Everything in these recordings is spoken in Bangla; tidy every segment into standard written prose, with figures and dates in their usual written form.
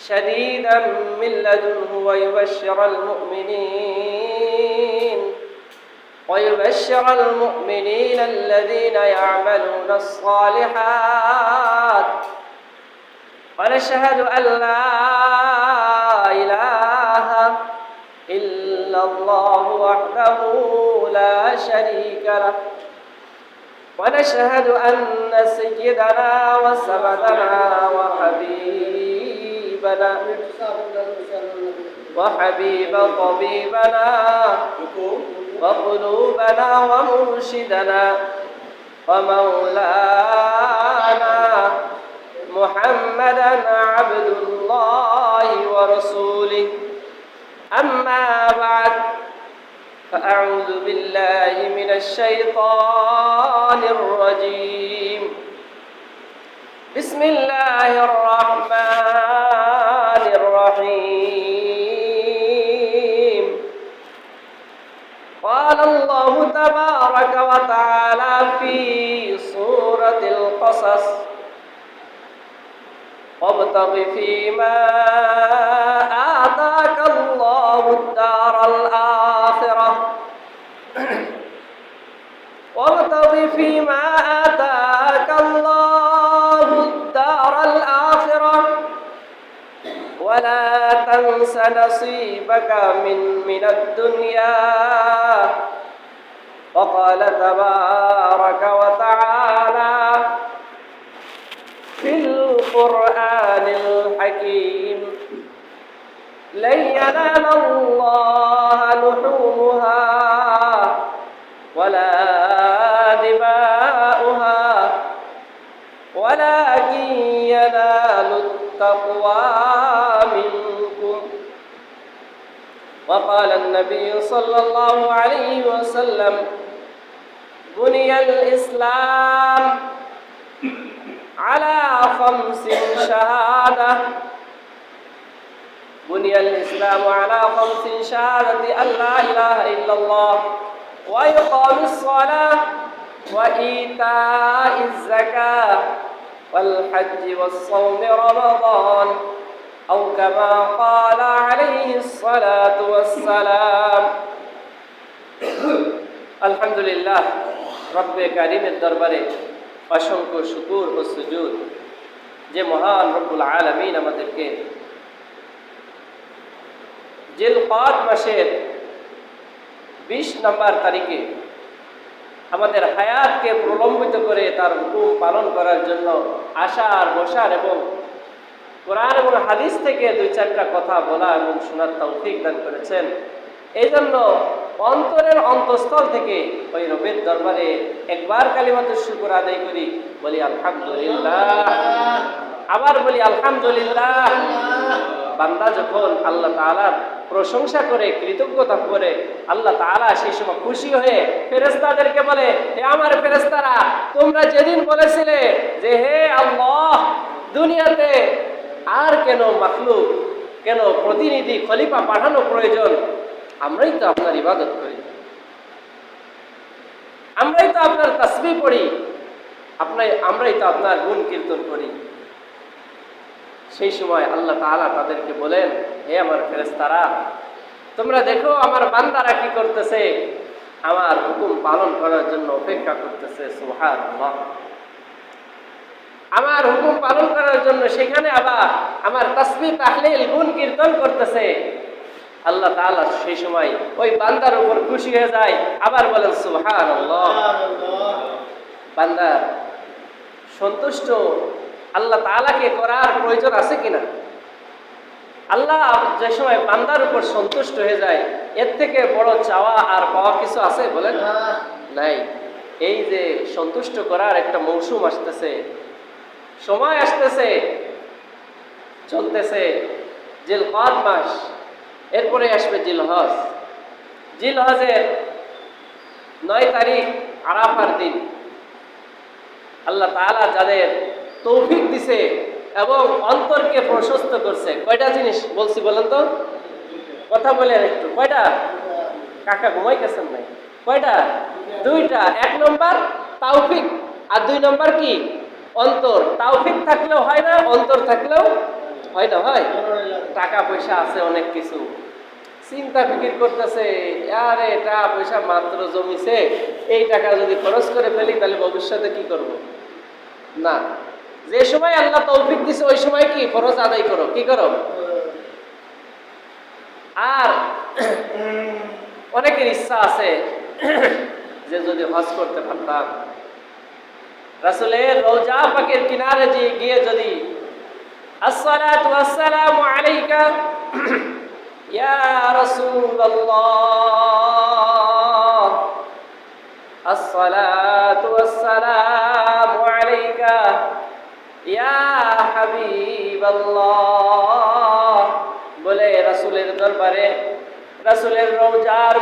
شديدا من لدنه ويبشر المؤمنين الذين يعملون الصالحات ونشهد أن لا إله إلا الله وحده لا شريك له ونشهد أن سيدنا وسندنا وحبيب طبيبنا وقلوبنا ومرشدنا ومولانا محمدا عبد الله ورسوله أما بعد فأعوذ بالله من الشيطان الرجيم بسم الله الرحمن الرحيم قال الله تبارك وتعالى في سورة القصص وابتغ فيما آتاك الله الدار الآخرة وابتغ فيما آتاك الله الدار الآخرة ولا تنس نصيبك من الدنيا وقال تبارك وتعالى في القرآن الحكيم لن ينال الله لحومها ولا دماؤها ولكن ينال التقوى منكم وقال النبي صلى الله عليه وسلم بني الإسلام على 5 شهادة بني الإسلام على 5 شهادة أن لا إله إلا الله وإقام الصلاة وإيتاء الزكاة والحج والصوم رمضان أو كما قال عليه الصلاة والسلام الحمد لله رب كريم الدربارে অসংখ্য শুকর ও সুজুদ যে মহান রব্বুল আলামিন আমাদেরকে জিলকাদ মাসের 20 নম্বর তারিখে আমাদের হায়াতকে প্রলম্বিত করে তার হুকুম পালন করার জন্য আসার বসার এবং কোরআন এবং হাদিস থেকে 2-4টা কথা বলা এবং শোনার তৌফিক দান করেছেন। এই জন্য অন্তরের অন্তঃস্থল থেকে ওই রবের দরবারে একবার কালিমাতুশ শুকর আদায় করি, বলি আলহামদুলিল্লাহ, আবার বলি আলহামদুলিল্লাহ। বান্দা যখন আল্লাহ তাআলার প্রশংসা করে, কৃতজ্ঞতা করে, আল্লাহ তাআলা সেই সময় খুশি হয়ে ফেরেশতাদেরকে বলে, হে আমার ফেরেশতারা, তোমরা যেদিন বলেছিলে যে হে আল্লাহ, দুনিয়াতে আর কেন মাখলুক, কেন প্রতিনিধি খলিফা পাঠানো প্রয়োজন, আমরাই তো আপনার ইবাদত করি, আমরাই তো আপনার তাসবিহ পড়ি, আমরাই তো আপনার গুণ কীর্তন করি। সেই সময় আল্লাহ তাআলা তাদেরকে বলেন, হে আমার ফেরেশতারা, তোমরা দেখো আমার বান্দারা কি করতেছে, আমার হুকুম পালন করার জন্য অপেক্ষা করতেছে। সুবহানাল্লাহ, আমার হুকুম পালন করার জন্য সেখানে আবার আমার তাসবিহ তাহলিল গুণ কীর্তন করতেছে। আল্লাহ তাআলা সেই সময় ওই বান্দার উপর খুশি হয়ে যায়, আবার বলেন সুবহানাল্লাহ। বান্দা সন্তুষ্ট আল্লাহ তাআলাকে করার প্রয়োজন আছে কিনা? আল্লাহ যে সময় বান্দার উপর সন্তুষ্ট হয়ে যায়, এর থেকে বড় চাওয়া আর পাওয়া কিছু আছে বলেন? নাই। এই যে সন্তুষ্ট করার একটা মৌসুম আসতেছে, সময় আসতেছে, চলতেছে জিলকাদ মাস, এরপরে আসবে জিলহজ। জিলহজের 9 তারিখ আরাফার দিন। আল্লাহ তাআলা যাদের তৌফিক দিছে এবং অন্তরকে প্রশস্ত করছে, কয়টা জিনিস বলছি বলেন তো? কথা বলেন একটু, কয়টা? কাকা ঘুমাই গেছেন নাই? কয়টা? 2টা। 1 নম্বর তাওফিক, আর 2 নম্বর কি? অন্তর। তাওফিক থাকলেও হয় না, অন্তর থাকলেও হয় না ভাই? টাকা পয়সা আছে অনেক কিছু, চিন্তা ফিকির করতেছে, আরে টাকা পয়সা মাত্র জমিছে, এই টাকা যদি খরচ করে ফেলি তাহলে ভবিষ্যতে কি করব? না, যে সময় আল্লাহ তৌফিক দিছে ওই সময় কি ফরজ আদায় করো, কি করো। আর অনেকের ইচ্ছা আছে যে যদি হজ করতে পারতাম, রাসূলের রওজা পাকের কিনারে গিয়ে যদি আসসালাতু ওয়াসসালামু আলাইকা ইয়া রাসূলুল্লাহ, আসসালাতু ওয়াসসালামু আলাইকা ইয়া হাবিবাল্লাহ বলে রাসূলের দরবারে, রাসূলের রওজার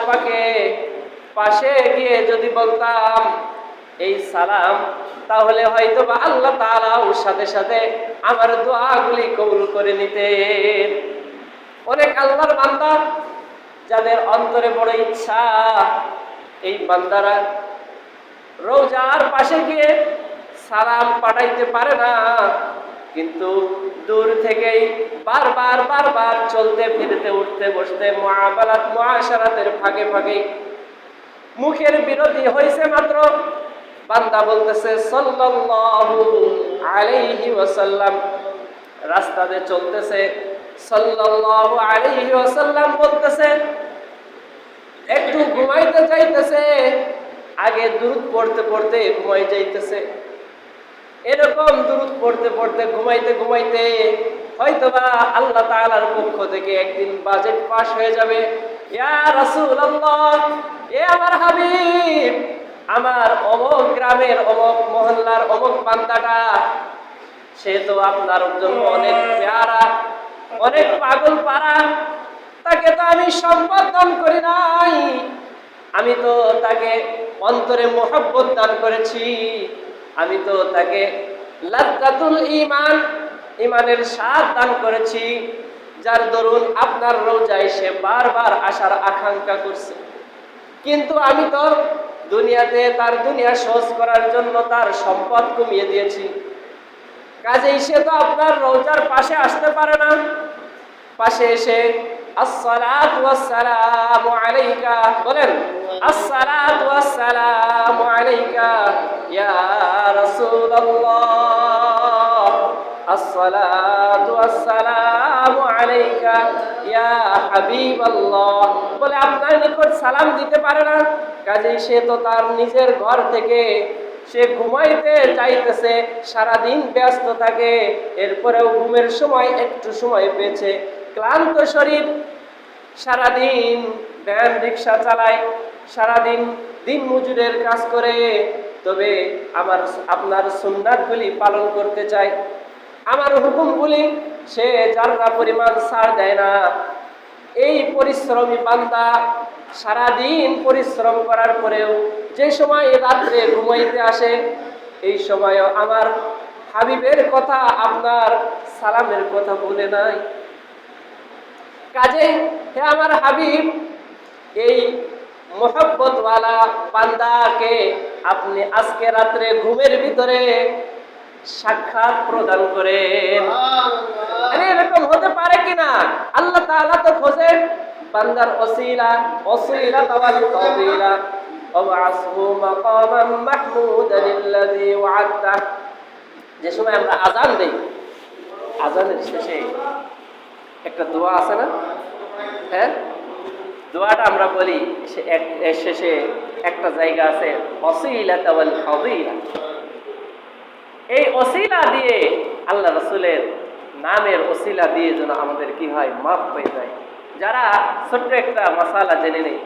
পাশে গিয়ে যদি বলতাম এই সালাম, তাহলে হয়তো বা আল্লাহ তাআলা ওর সাথে সাথে আমার দোয়াগুলি কবুল করে নিতেন। অনেক আল্লাহর বান্দা যাদের অন্তরে বড় ইচ্ছা, এই বান্দারা রওজার পাশে গিয়ে সালাম পাঠাইতে পারে না, কিন্তু দূর থেকেই বারবার চলতে ফিরতে উঠতে বসতে মুআমালাত মুআশারাতের ফাঁকে ফাঁকে মুখের বিরতি হয়েছে মাত্র বান্দা বলতেছে সাল্লাল্লাহু আলাইহি ওয়াসাল্লাম, রাস্তাতে চলতেছে সাল্লাল্লাহু আলাইহি ওয়াসাল্লাম বলতেছে, একটু ঘুমাইতে চাইতেছে, আগে দুরূদ পড়তে পড়তে ঘুমাই যাইতেছে। এরকম দুরূদ পড়তে পড়তে ঘুমাইতে হয়তোবা আল্লাহ তাআলার পক্ষ থেকে একদিন বাজেট পাস হয়ে যাবে, ইয়া রাসূলুল্লাহ, এ আমার হাবিব, আমার অমুক গ্রামের অমুক মহল্লার অমুক বান্দাটা, সে তো আপনার জন্য অনেক পেয়ারা, অনেক পাগল পারা, তাকে তো আমি সম্পদ দান করি নাই, আমি তো তাকে অন্তরে মহব্বত দান করেছি, আমি তো তাকে লাজ্জাতুল ঈমান, ঈমানের স্বাদ দান করেছি, যার দরুন আপনার রওজায় সে বারবার আসার আকাঙ্ক্ষা করছে। কিন্তু আমি তো দুনিয়াতে তার দুনিয়া সহজ করার জন্য তার সম্পদ কমিয়ে দিয়েছি, কাজেই সে তো আপনার রওজার পাশে আসতে পারে না। পাশে এসে আসসালাতু ওয়াসসালামু আলাইকা বলেন, আসসালাতু ওয়াসসালামু আলাইকা ইয়া রাসূলুল্লাহ, আসসালাতু ওয়াসসালামু আলাইকা ইয়া হাবিবাল্লাহ বলে আপনার নিকট সালাম দিতে পারে না। কাজেই সে তো তার নিজের ঘর থেকে সে ঘুমাইতে চাইতেছে, সারাদিন ব্যস্ত থাকে, এরপরেও ঘুমের সময় একটু সময় পেয়েছে, ক্লান্ত শরীর, সারাদিন ভ্যান রিক্সা চালায়, সারাদিন দিন মজুরের কাজ করে, তবে আপনার সুন্নাতগুলি পালন করতে চায়, আমার হুকুমগুলি সে যারা পরিমাণ ছাড় দেয় না। এই পরিশ্রমী বান্দা সারাদিন পরিশ্রম করার পরেও যে সময় রাত্রে ঘুমাইতে আসে, এই সময়ও আমার হাবিবের কথা, আপনার সালামের কথা বলে নাই। কাজে হে আমার হাবিব, এই মোহব্বতওয়ালা বান্দাকে আপনি আজকে রাত্রে ঘুমের ভিতরে সাক্ষাৎ প্রদান করেন। এরকম হতে পারে কিনা? আল্লাহ তাআলা তো খোঁজেন বান্দার ওসিলা ওয়াল ফাদিলা, ওয়াবআসহু মাকামান মাহমুদান আল্লাযী ওয়া'আদতা। যে সময় আমরা আযান দেই, আযানের শেষে একটা দোয়া আছে না? হ্যাঁ, দোয়াটা আমরা বলি, শেষে একটা জায়গা আছে ওসিলাতা ওয়াল ফাদিলা। এই ওসিলা দিয়ে, আল্লাহ রাসূলের নামের ওসিলা দিয়ে যেন আমাদের কি হয়, মাফ হয়ে যায়। যারা ছোট্ট একটা মাসালা জেনে নেই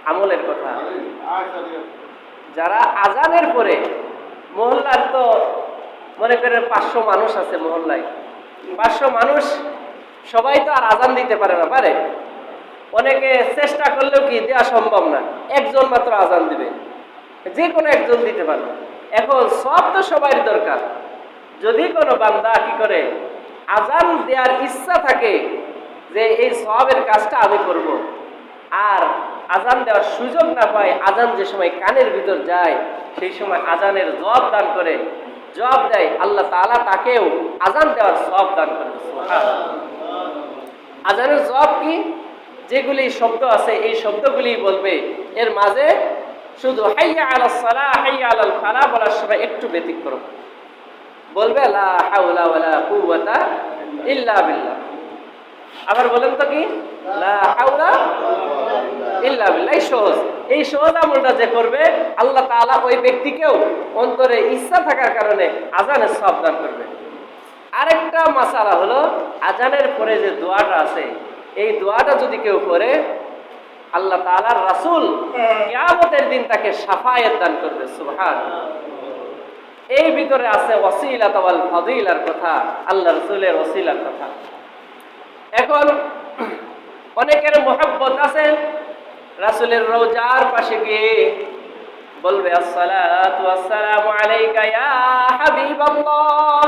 আমলের কথা, যারা আজানের পরে মহল্লার তো মনে করেন 500 মানুষ আছে মহল্লায়, 500 মানুষ সবাই তো আর আজান দিতে পারে না, পারে? অনেকে চেষ্টা করলেও কি দেওয়া সম্ভব না, একজন মাত্র আজান দিবে, যে কোনো একজন দিতে পারবে। এখন সব তো সবার দরকার। যদি কোনো বান্দা কি করে আজান দেওয়ার ইচ্ছা থাকে যে এই সওয়াবের কাজটা আমি করব, আর আজান দেওয়ার সুযোগ না পায়, আজান যে সময় কানের ভিতর যায় সেই সময় আজানের জবাব দান করে, জবাব দেয়, আল্লাহ তাআলা তাকেও আজান দেওয়ার সওয়াব দান করবে। সুবহানাল্লাহ। আজানের জবাব কি? যেগুলি শব্দ আছে এই শব্দগুলি বলবে। এর মাঝে শুধু হাইয়া আলাস সালাহ হাইয়া আলাল ফালাহ বলার সময় একটু ব্যতিক্রম বলবে, লা হাওলা ওয়ালা কুওয়াতা ইল্লা বিল্লাহ। আবার বলেন তো কি, লা হাওলা ইল্লা বিল্লাহ। এই সহজ আমলটা যে করবে আল্লাহ তাআলা ওই ব্যক্তিকেও অন্তরে ইচ্ছা থাকার কারণে আজানের সওয়াব দান করবে। আরেকটা মাসালা হলো, আজানের পরে যে দোয়াটা আছে এই দোয়াটা যদি কেউ করে আল্লাহ তাআলার রাসূল কিয়ামতের দিন তাকে শাফায়াত দান করবে। সুবহানাল্লাহ। এই ভিতরে আছে ওয়াসিলাত ওয়াল ফাদিলার কথা, আল্লাহ রাসূলের ওসিলার কথা। এখন অনেকের মহব্বত আছে, রাসূলের রওজার পাশে গিয়ে বলবে, আসসালাতু ওয়াসসালামু আলাইকা ইয়া হাবিবাল্লাহ,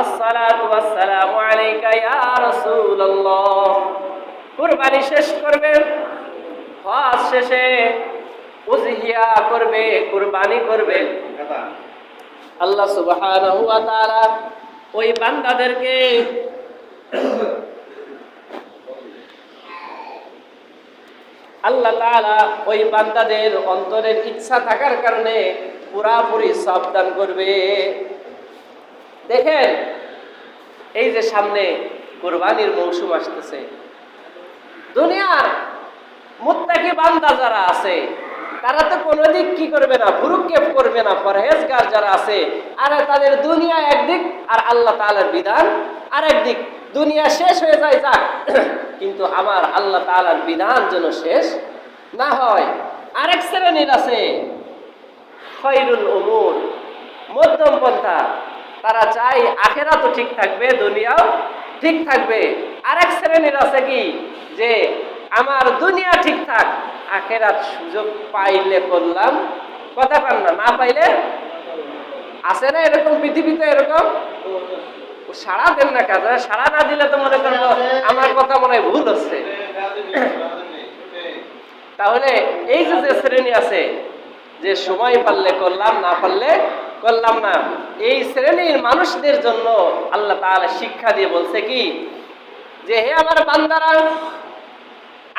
আসসালাতু ওয়াসসালামু আলাইকা ইয়া রাসূলুল্লাহ। কুরবানি শেষ করবে, হজ শেষে উযহিয়া করবে, কুরবানি করবে। আল্লাহ সুবহানাহু ওয়া তাআলা ওই বান্দাদেরকে আল্লাহ তাআলা ওই বান্দাদের অন্তরের ইচ্ছা থাকার কারণে পুরাপুরি সওয়াব দান করবে। দেখেন, এই যে সামনে কুরবানির মৌসুম আসতেছে, দুনিয়ার মুত্তাকি বান্দা যারা আছে তারা তো কোনো দিক কি করবে না, ভুরুক্ষেপ করবে না। পরহেজগার যারা আছে, আর তাদের দুনিয়া একদিক আর আল্লাহ তাআলার বিধান আর একদিক। দুনিয়া শেষ হয়ে যায় যাক, কিন্তু আমার আল্লাহ তাআলার বিধান যেন শেষ না হয়। আরেক শ্রেণীর আছে খৈরুল উমুর, মধ্যম পন্থা। তারা চায় আখিরাতও ঠিক থাকবে, দুনিয়াও ঠিক থাকবে। আরেক শ্রেণীর আছে কি, যে আমার দুনিয়া ঠিক থাক, আখিরাত সুযোগ পাইলে করলাম, কথা পান না, না পাইলে আছে না এরকম পৃথিবীতে? এরকম সাড়া দেন না, কাজ সাড়া না দিলে তো মনে করবো আমার কথা মনে হয় ভুল হচ্ছে। তাহলে এই যে শ্রেণী আছে যে সময় পারলে করলাম, না পারলে করলাম না, এই শ্রেণীর মানুষদের জন্য আল্লাহ তাআলা শিক্ষা দিয়ে বলছে কি, যে হে আমার বান্দারা,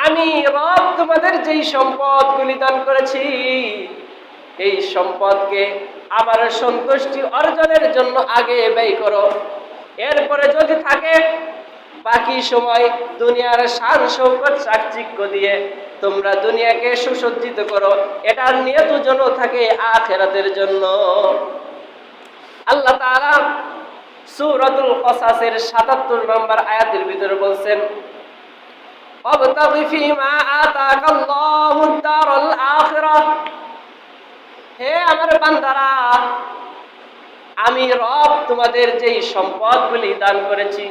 আমি রব তোমাদের যেই সম্পদগুলি দান করেছি এই সম্পদকে আমার সন্তুষ্টি অর্জনের জন্য আগে ব্যয় করো। এরপরে যদি থাকে বাকি সময় দুনিয়ার শান শৌকত চাকচিক্য দিয়ে তোমরা দুনিয়াকে সুসজ্জিত করো, এটার নিয়ত যেন থাকে আখিরাতের জন্য। আল্লাহ তাআলা সূরাতুল কসাসের ৭৭ নম্বর আয়াতের ভিতরে বলছেন, ওয়াবতাগি ফীমা আতাকাল্লাহুদ দারুল আখিরাহ। হে আমার বান্দারা, আমি রব তোমাদের যেই সম্পদগুলি দান করেছি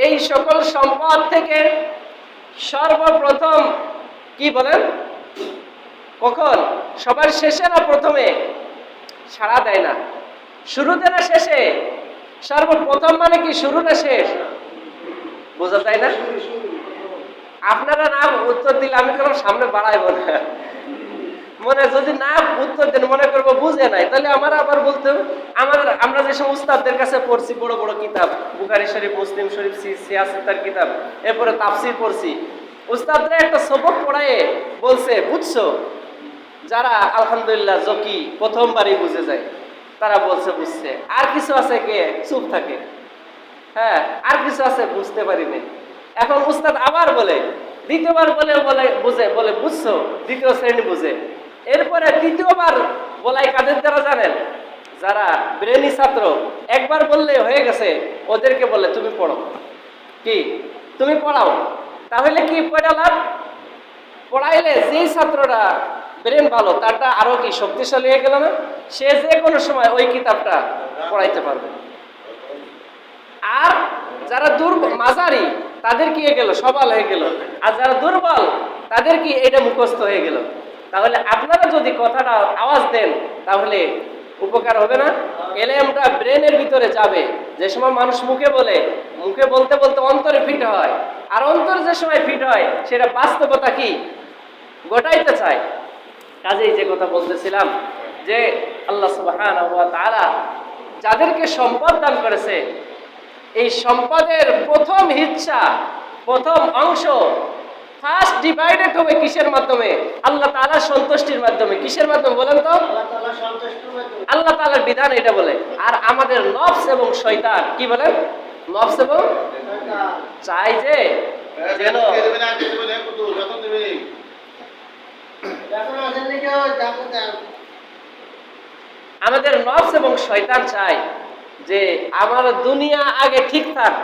এই সকল সম্পদ থেকে সর্বপ্রথম কি বলেন, কখন? সবার শেষে না প্রথমে? সাড়া দেয় না। শুরুতে না শেষে? সর্বপ্রথম মানে কি শুরু না শেষ? বোঝা যায় না? আপনারা না উত্তর দিলে আমি কোনো সামনে বাড়াইব না। মনে যদি না উত্তর দেন মনে করবো বুঝে নাই, তাহলে আমার আবার বলতে আমরা যেসব উস্তাদদের কাছে পড়ছি বড় বড় কিতাব, বুখারী শরীফ, মুসলিম শরীফ, সিয়াসতের কিতাব, এরপরে তাফসীর পড়ছি, উস্তাদরা একটা সবক পড়ায়ে বলছে, বুঝছো? যারা আলহামদুলিল্লাহ জকি প্রথমবারই বুঝে যায় তারা বলছে বুঝছে, আর কিছু আছে কে চুপ থাকে, হ্যাঁ আর কিছু আছে বুঝতে পারিনি। এখন উস্তাদ আবার বলে, দ্বিতীয়বার বলে বুঝে, বলে বুঝছো, দ্বিতীয় শ্রেণী বুঝে। এরপরে তৃতীয়বার বলাই কাদের দ্বারা জানেন? যারা ব্রেনি ছাত্র, একবার বললে হয়ে গেছে, ওদেরকে বলে তুমি পড়ো, কি তুমি পড়াও। তাহলে কি পড়ালাম? পড়াইলে যেই ছাত্ররা ব্রেন ভালো তারটা আরো কি শক্তিশালী হয়ে গেল না? সে যে কোনো সময় ওই কিতাবটা পড়াইতে পারবে। আর যারা দুর্বল মাঝারি তাদের কি হয়ে গেল? সবল হয়ে গেল। আর যারা দুর্বল তাদের কি এটা মুখস্থ হয়ে গেল। তাহলে আপনারা যদি কথাটা আওয়াজ দেন তাহলে উপকার হবে না? এলএমটা ব্রেনের ভিতরে যাবে। যে সময় মানুষ মুখে বলতে বলতে অন্তরে ফিট হয়, আর অন্তর যে সময় ফিট হয় সেটা বাস্তবতা কি গোটাইতে চায়। কাজেই যে কথা বলতেছিলাম যে আল্লাহ সুবহানাহু ওয়া তাআলা যাদেরকে সম্পদ দান করেছে, এই সম্পদের প্রথম হিস্সা, প্রথম অংশ ফার্স্ট ডিভাইডেড হবে কিসের মাধ্যমে? আল্লাহ তাআলার সন্তুষ্টির মাধ্যমে। কিসের মাধ্যমে বলেন তো? আল্লাহ তাআলার বিধান এটা বলে। আর আমাদের নফস এবং শয়তান কি বলেন? নফস এবং চাই যে যেন আমাদের নফস এবং শয়তান চায় যে আমার দুনিয়া আগে ঠিক থাক,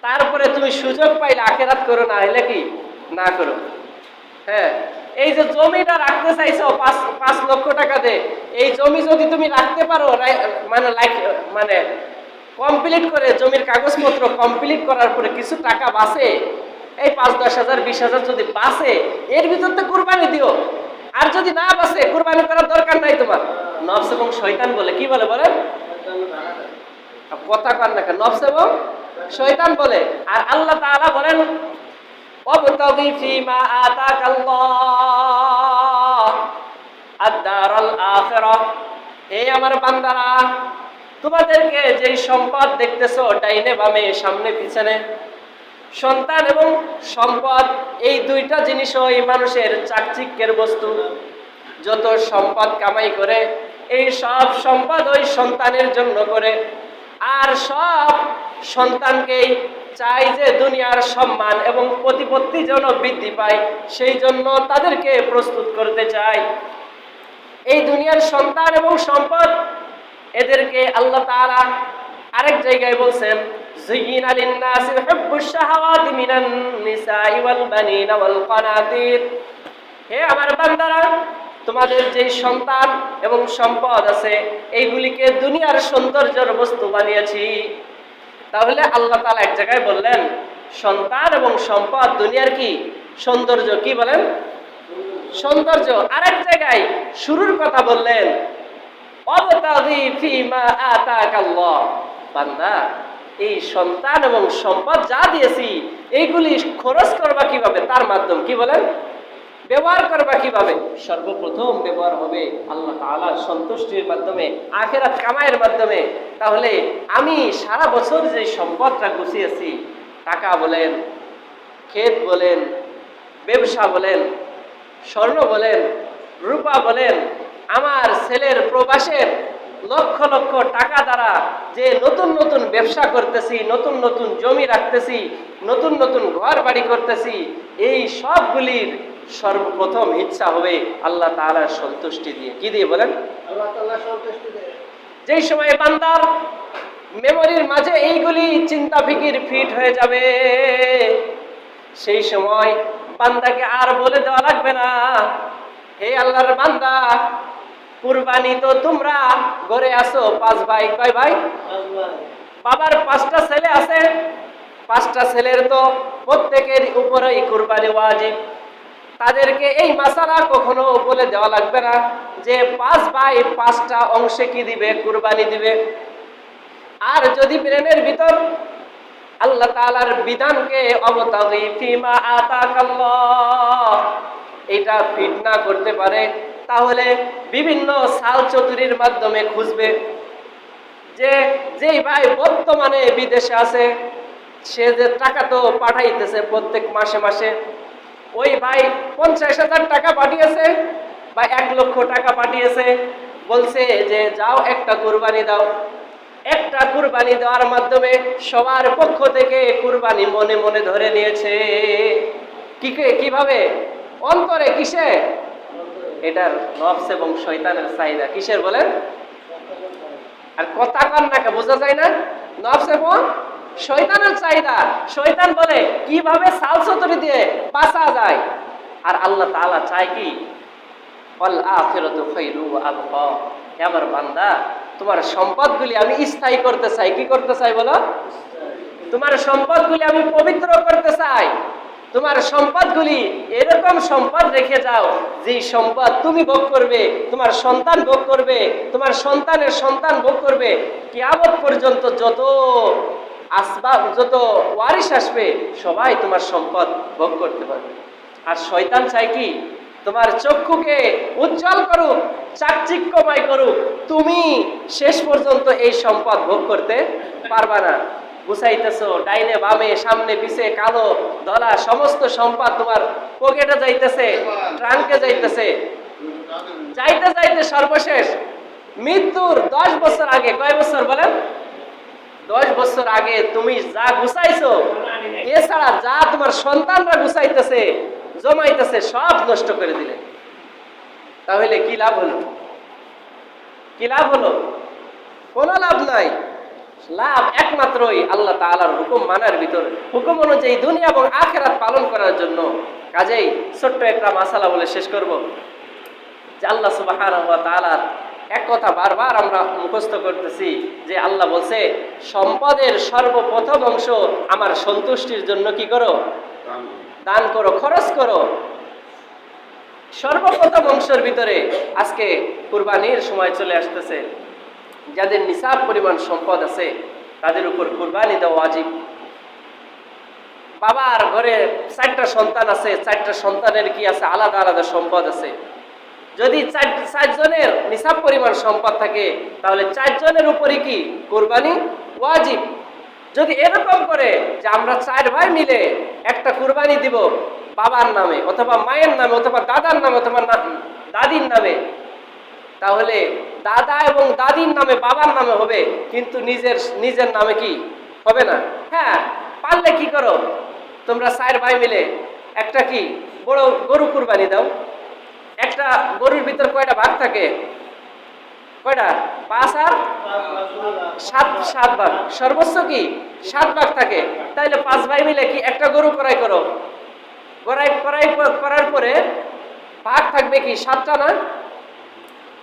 তারপরে তুমি সুযোগ পাইলে আখেরাত করো, না হলে কি না করো। হ্যাঁ, এই যে জমিটা রাখতে চাইছো 5 লক্ষ টাকা দিয়ে, এই জমি যদি তুমি রাখতে পারো, মানে কমপ্লিট করে জমির কাগজপত্র কমপ্লিট করার পরে কিছু টাকা বাঁচে, এই 5-10 হাজার 20 হাজার যদি বাঁচে, এর ভিতর তো কুরবানি দিও। আর যদি না বাঁচে, কুরবানি করার দরকার নাই তোমার। নফস এবং শয়তান বলে, কি বলে বলেন? কথা কর না কেন? নফস এবং শয়তান বলে। আর আল্লাহ তাআলা বলেন ওয়াবতাগি ফীমা আতাকাল্লাহ আদ-দারাল আখিরাহ, হে আমার বান্দারা, তোমাদেরকে যেই সম্পদ দেখতেছো ডাইনে বামে সামনে পিছনে, সন্তান এবং সম্পদ, এই দুইটা জিনিসই মানুষের চাকচিক্যের বস্তু। যত সম্পদ কামাই করে, এই সব সম্পদ ওই সন্তানের জন্য করে। আর সব সন্তানকেই চাই যে দুনিয়ার সম্মান এবং প্রতিপত্তি যেন বৃদ্ধি পায়, সেই জন্য তাদেরকে প্রস্তুত করতে চায়। এই দুনিয়ার সন্তান এবং সম্পদ, এদেরকে আল্লাহ তাআলা আরেক জায়গায় বলছেন যুয়িনা লিন-নাসি হুব্বুশ শাহাওয়াতি মিনান নিসাই ওয়াল বানিনা ওয়াল কানাতির, হে আমার বান্দারা, তোমাদের যেই সন্তান এবং সম্পদ আছে, এইগুলিকে দুনিয়ার সৌন্দর্যের বস্তু বানিয়েছি। তাহলে আল্লাহ তাআলা এক জায়গায় বললেন সন্তান এবং সম্পদ দুনিয়ার কি সৌন্দর্য, কি বলেন? সৌন্দর্য। আরেক জায়গায় শুরুর কথা বললেন ওয়াবতাগি ফীমা আতাকাল্লাহ, বান্দা, এই সন্তান এবং সম্পদ যা দিয়েছি, এইগুলি খরচ করবা কিভাবে? তার মাধ্যম কি বলেন? ব্যবহার করবা কিভাবে? সর্বপ্রথম ব্যবহার হবে আল্লাহ তাআলার সন্তুষ্টির মাধ্যমে, আখিরাত কামাইয়ের মাধ্যমে। তাহলে আমি সারা বছর যে সম্পদটা গুছিয়েছি, টাকা বলেন, ক্ষেত বলেন, ব্যবসা বলেন, স্বর্ণ বলেন, রূপা বলেন, আমার ছেলের প্রবাসের লক্ষ লক্ষ টাকা দ্বারা যে নতুন নতুন ব্যবসা করতেছি, নতুন নতুন জমি রাখতেছি, নতুন নতুন ঘর বাড়ি করতেছি, এই সবগুলির সর্বপ্রথম ইচ্ছা হবে আল্লাহ তাআলার সন্তুষ্টি দিয়ে। কি দিয়ে বলেন? আল্লাহ তাআলার সন্তুষ্টি দিয়ে। যেই সময় বান্দার মেমোরির মাঝে এইগুলি চিন্তা ফিকির ফিট হয়ে যাবে, সেই সময় বান্দাকে আর বলে দেওয়া লাগবে না, হে আল্লাহর বান্দা, কুরবানি তো তোমরা ঘরে আসো 5 ভাই। কয় ভাই? 5 ভাই। বাবার 5টা ছেলে আছে, 5টা ছেলের তো প্রত্যেকের উপরেই কুরবানি ওয়াজিব। তাদেরকে এই মাসালা কখনো বলে দেওয়া লাগবে না যে 5 ভাই 5টা অংশে কি দিবে? কুরবানি দিবে। আর যদি ব্রেনের ভিতর আল্লাহ তাআলার বিধানকে অবতাগি ফীমা আতাকাল্লাহ এটা ফিট না করতে পারে, তাহলে বিভিন্ন সাল চতুরির মাধ্যমে খুঁজবে যে যেই ভাই বর্তমানে বিদেশে আছে, সে যে টাকা তো পাঠাইতেছে প্রত্যেক মাসে মাসে, ওই ভাই 50,000 টাকা পাঠিয়েছে বা 1 লক্ষ টাকা পাঠিয়েছে, বলছে যে যাও একটা কুরবানি দাও। একটা কুরবানি দেওয়ার মাধ্যমে সবার পক্ষ থেকে কুরবানি মনে মনে ধরে নিয়েছে। কিভাবে? অন্তরে। কিসে? এটার নফস এবং শয়তানের চাহিদা। কিসের বলেন? আর কথা কান্নাকে বোঝা যায় না? নফস এবং শয়তানের চাহিদা। শয়তান বলে কিভাবে সালসতরি দিয়ে বাঁচা যায়, আর আল্লাহ তাআলা চায় কি? ওয়াল আখিরাতু খায়রু ওয়া আবকা, হে আমার বান্দা, তোমার সম্পদগুলি আমি স্থায়ী করতে চাই। কি করতে চাই বলো? তোমার সম্পদগুলি আমি পবিত্র করতে চাই। তোমার সম্পদগুলি এরকম সম্পদ রেখে যাও যে সম্পদ তুমি ভোগ করবে, তোমার সন্তান ভোগ করবে, তোমার সন্তানের সন্তান ভোগ করবে, কিয়ামত পর্যন্ত যত আসবাব, যত ওয়ারিশ আসবে, সবাই তোমার সম্পদ ভোগ করতে পারবে। আর শয়তান চায় কি? তোমার চক্ষুকে উজ্জ্বল করুক, চাকচিক্যময় করুক, তুমি শেষ পর্যন্ত এই সম্পদ ভোগ করতে পারবা না। গুছাইতেছো ডাইনে বামে সামনে পিছে কালো ধলা সমস্ত সম্পদ তোমার পকেটে যাইতেছে, ট্রাঙ্কে যাইতেছে, যাইতে যাইতে সর্বশেষ মৃত্যুর 10 বছর আগে, কয় বছর বলেন? 10 বছর আগে তুমি যা গুছাইছো, এছাড়া যা তোমার সন্তানরা গুছাইতেছে জমাইতেছে সব নষ্ট করে দিলে, তাহলে কি লাভ হলো? কি লাভ হলো? কোনো লাভ নাই। লাভ একমাত্রই আল্লাহ তাআলার হুকুম মানার ভিতরে, হুকুম অনুযায়ী দুনিয়া এবং আখিরাত পালন করার জন্য। কাজেই ছোট্ট একটা মাসালা বলে শেষ করব যে আল্লাহ সুবহানাহু ওয়া তাআলার এক কথা বারবার আমরা মুখস্থ করতেছি যে আল্লাহ বলছে সম্পদের সর্বপ্রথম অংশ আমার সন্তুষ্টির জন্য কি করো? দান করো, খরচ করো। সর্বপ্রথম অংশের ভিতরে আজকে কুরবানির সময় চলে আসতেছে, যাদের নিসাব পরিমাণ সম্পদ আছে তাদের উপর কুরবানি দেওয়া ওয়াজিব। বাবার ঘরে 4টা সন্তান আছে, 4টা সন্তানের কি আছে? আলাদা আলাদা সম্পদ আছে। যদি 4 জনের নিসাব পরিমাণ সম্পদ থাকে তাহলে 4 জনের উপরই কি কুরবানি ওয়াজিব। যদি এরকম করে যে আমরা 4 ভাই মিলে একটা কুরবানি দিব বাবার নামে অথবা মায়ের নামে অথবা দাদার নামে অথবা দাদির নামে, তাহলে দাদা এবং দাদির নামে বাবার নামে হবে, কিন্তু নিজের নামে কি হবে না। হ্যাঁ, পারলে কি করো তোমরা 4 ভাই মিলে একটা কি বড় গরু কুরবানি দাও। একটা গরুর ভিতর কয়টা ভাগ থাকে? কয়টা? 5 আর 7 ভাগ, সর্বোচ্চ কি 7 ভাগ থাকে। তাইলে 5 ভাই মিলে কি একটা গরু ক্রয় করো, ক্রয় করার পরে ভাগ থাকবে কি 7টা না?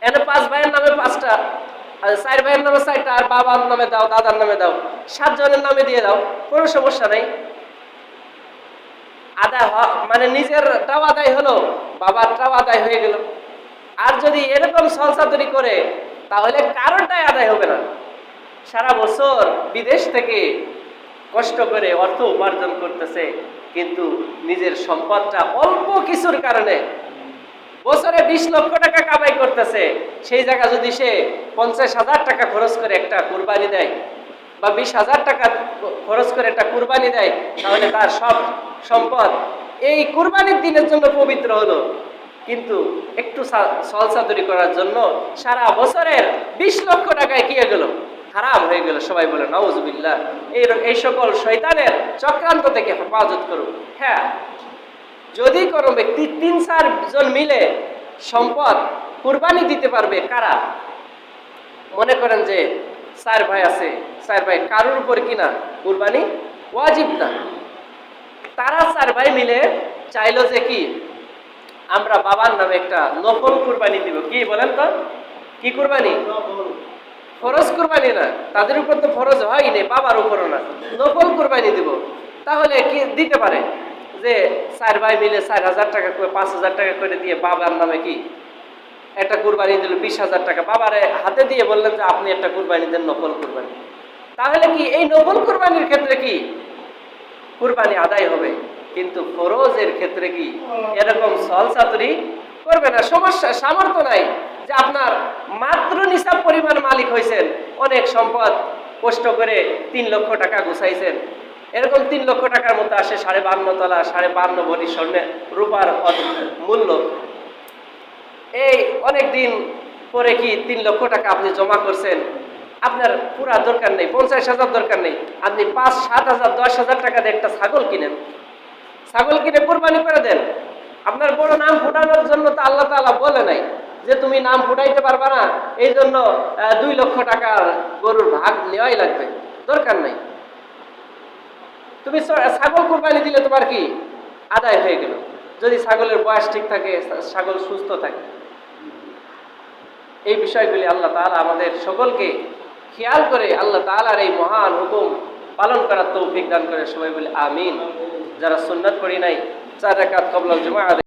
এনে 5 ভাইয়ের নামে 5টা, আর 4 ভাইয়ের নামে 4টা, আর বাবার নামে দাও, দাদার নামে দাও, 7 জনের নামে দিয়ে দাও, কোনো সমস্যা নাই। আদায় মানে নিজেরটাও আদায় হলো, বাবারটাও আদায় হয়ে গেল। আর যদি এরকম সলসাতুরি করে তাহলে কারোরটাই আদায় হবে না। সারা বছর বিদেশ থেকে কষ্ট করে অর্থ উপার্জন করতেছে, কিন্তু নিজের সম্পদটা অল্প কিছুর কারণে বছরে 20 লক্ষ টাকা কামাই করতেছে, সেই জায়গা যদি সে 50,000 টাকা খরচ করে একটা কুরবানি দেয় বা 20,000 টাকা খরচ করে একটা কুরবানি দেয়, তাহলে তার সব সম্পদ এই কুরবানির দিনের জন্য পবিত্র হলো। কিন্তু একটু সলসাতুরি করার জন্য সারা বছরের 20 লক্ষ টাকায় কি হয়ে গেল? হারাম হয়ে গেল। সবাই বলে নাউজুবিল্লাহ। এই সকল শয়তানের চক্রান্ত থেকে হেফাজত করুন। হ্যাঁ, যদি কোনো ব্যক্তি 3-4 জন মিলে সম্পদ কুরবানি দিতে পারবে, কারা? মনে করেন যে 4 ভাই আছে, 4 ভাই কারোর উপর কিনা কুরবানি ওয়াজিব না, তারা 4 ভাই মিলে চাইলো যে কি আমরা বাবার নামে একটা নফল কুরবানি দিব। কি বলেন তো? কি কুরবানি? ফরজ কুরবানি না, তাদের উপর তো ফরজ হয়নি, বাবার উপরও না, নফল কুরবানি দিব। তাহলে কি দিতে পারে যে 4 ভাই মিলে 4,000 টাকা করে 5,000 টাকা করে দিয়ে বাবার নামে কি একটা কুরবানি দিল, 20,000 টাকা বাবার হাতে দিয়ে বললেন যে আপনি একটা কুরবানি দেন, নফল কুরবানি। তাহলে কি এই নফল কুরবানির ক্ষেত্রে কি কুরবানি আদায় হবে, কিন্তু ফরজের ক্ষেত্রে কি এরকম সলসাতুরি করবে না। সমস্যা সামর্থ্য নাই যে আপনার মাত্র নিসাব পরিমাণ মালিক হয়েছেন, অনেক সম্পদ কষ্ট করে 3 লক্ষ টাকা গুছাইছেন, এরকম 3 লক্ষ টাকার মতো আসে 52 তলা 52 ভরি স্বর্ণের রূপার মূল্য। এই অনেক দিন পরে কি 3 লক্ষ টাকা আপনি জমা করছেন, আপনার পুরা দরকার নেই, 50,000 দরকার নেই, আপনি 5, 7,000, 10,000 টাকা দিয়ে একটা ছাগল কিনেন, ছাগল কিনে কুরবানি করে দেন। আপনার বড় নাম ফুটানোর জন্য তো আল্লাহ তাআলা বলে নাই যে তুমি নাম ফুটাইতে পারবা না, এই জন্য 2 লক্ষ টাকার গরুর ভাগ নেওয়াই লাগবে, দরকার নাই। তুমি ছাগল কুরবানি দিলে তোমার কি আদায় হয়ে গেল, যদি ছাগলের বয়স ঠিক থাকে, ছাগল সুস্থ থাকে। এই বিষয়গুলি আল্লাহ তাআলা আমাদের সকলকে খেয়াল করে আল্লাহ তাআলার এই মহান হুকুম পালন করার তৌফিক দান করে। সবাই বলে আমিন। যারা সুন্নাত পড়ি নাই 4 রাকাত ক্বাবলাল জুমআ